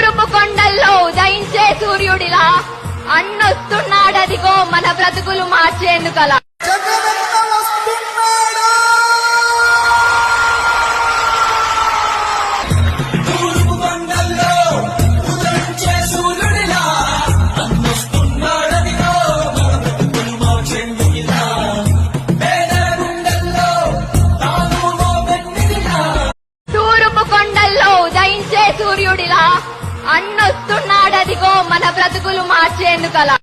తూర్పు కొండల్లో ఉదయించే సూర్యుడిలా అన్నొస్తున్నాడదిగో మన బ్రతుకులు మార్చేందుకలా. తూర్పు కొండల్లో ఉదయించే సూర్యుడిలా అన్నొస్తున్నాడదిగో మన బ్రతుకులు మార్చేందుకలా.